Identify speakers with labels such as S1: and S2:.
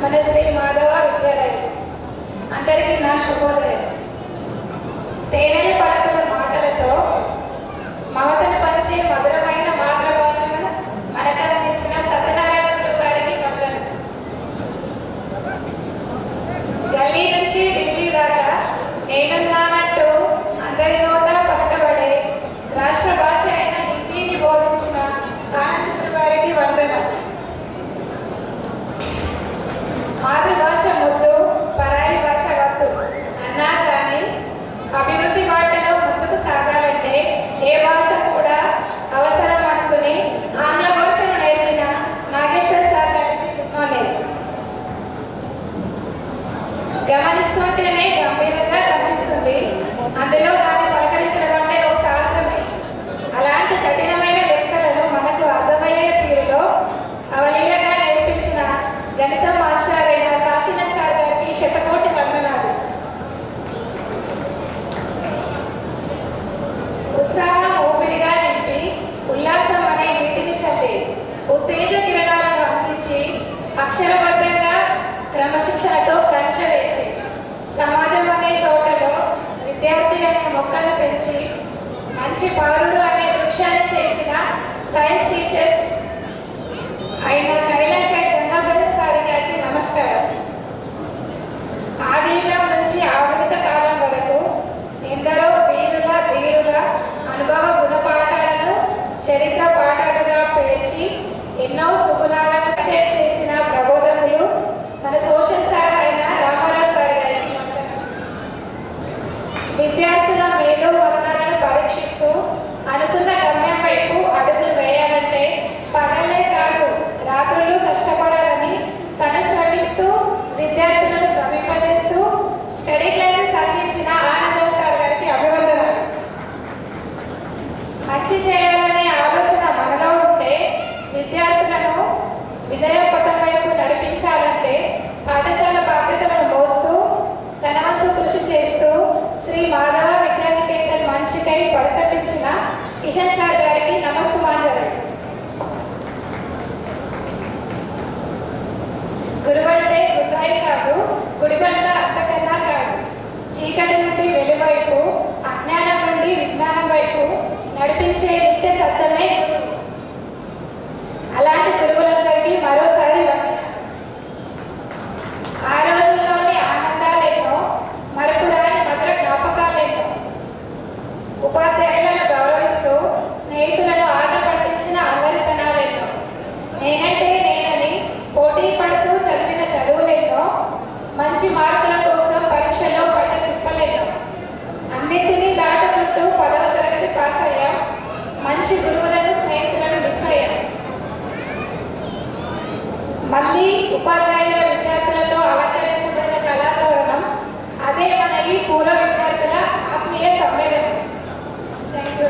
S1: మన శ్రీ మాధవ విద్యాలయం. అందరికీ నా శుభోదయం. తేనెల పలుకుల మాటలతో మమతను పంచే మధురమైన మాతృభాషను మనకందించిన సత్యనారాయణ గురువు గారికి వందనం. గల్లీ నుంచి ఢిల్లీ దాకా నేనున్నానంటూ అందరి నోట పలకబడే రాష్ట్ర భాష అయిన హిందీని బోధించిన ఆనంద్ గురువు గారికి వందనం. మాతృభాష ముద్దు, పరాయి భాష వద్దు అన్నా కానీ అభివృద్ధి బాటలో ముందుకు సాగాలంటే ఏ భాష కూడా అవసరం అనుకుని ఆంగ్ల భాషను నేర్పిన నాగేశ్వర సార్ గారికి గుర్తులేదు. గమనిస్తుంటేనే గంభీరంగా కనిపిస్తుంది, అందులో దాన్ని పలకరించడం అంటే ఓ సాహసమే. అలాంటి కఠినమైన లెక్కలను మనకు అర్థమయ్యే తీరులో అవలీలగా నేర్పించిన గణితం మాస్టర్ అయిన కాశీనాథ్ సార్ గారికి శతకోటి వందనాలు. ఉత్సాహం ఊపిరిగా నింపి ఉల్లాసం అనే నీటిని చల్లి ఉత్తేజ కిరణాలను అందించి అక్షరబద్ధంగా క్రమశిక్షణతో కంచె వేసి సమాజం అనే తోటలో విద్యార్థి అనే మొక్కలు పెంచి మంచి పౌరుడు అనే వృక్షాన్ని చేసిన సైన్స్ టీచర్స్ అయిన కైలాష్ గంగాధర సార్ గారికి నమస్కారం. ఆదియుగం నుంచి ఆధునిక కాలం వరకు ఎందరో వీరుల ధీరుల అనుభవ గుణపాఠాలను చరిత్ర పాఠాలుగా పేర్చి ఎన్నో సుగుణాలను చేసిన ప్రబోధకులు మన సోషల్ సార్ అయిన రామారావు సార్ గారికి విద్యార్థుల మేలు వర్ణాలను పరీక్షిస్తూ అనుకున్న గమ్యం వైపు అడుగులు వేయాలంటే పగలే కాదు రాత్రులు కష్టపడాలని తను శ్రమిస్తూ విద్యార్థులను సమీపజేస్తూ స్టడీ క్లాసెస్ అందించిన ఆనందరావు సార్ గారికి అభివందనాలు. మంచి చేయాలనే ఆలోచన మనలో ఉంటే విద్యార్థులను విజయపథం వైపు నడిపించాలంటే పాఠశాల బాధ్యతలను మోస్తూ తన వంతు కృషి చేస్తూ శ్రీ మాధవ విద్యానికేతన్ మంచికై పరితపించిన కిషన్ సార్ గారికి నమస్సుమాంజలి. గురువంటే గుడ్రాయి కాదు, గుడిబండ అంతకన్నా కాదు. చీకటి నుండి వెలువైపు, అజ్ఞానం నుండి విజ్ఞానం వైపు నడిపించే నిత్య సత్యమే గురువు. అలాంటి గురువులందరికీ మరోసారి ఆ రోజుల్లోని ఆనందాలేనో, మరపురాని మధుర జ్ఞాపకాలేనో. ఉపాధ్యాయులను గౌరవిస్తూ స్నేహితులను ఆట పట్టించిన అల్లరితనాలేనో. నేనంటే నేనని పోటీ పడుతూ చదివిన చదువులేనో. మంచి మార్కుల కోసం పరీక్షలో పడ్డ తిప్పలేనో. అన్నింటినీ దాటుకుంటూ 10వ తరగతి పాస్ అయ్యాం. మంచి గురువులను స్నేహితులను మిస్ అయ్యాం. మళ్ళీ ఉపాధ్యాయుల విద్యార్థులతో అలంకరించబడిన కళాతోరణం అదే మన ఈ పూర్వ విద్యార్థుల ఆత్మీయ సమ్మేళనం. Thank you.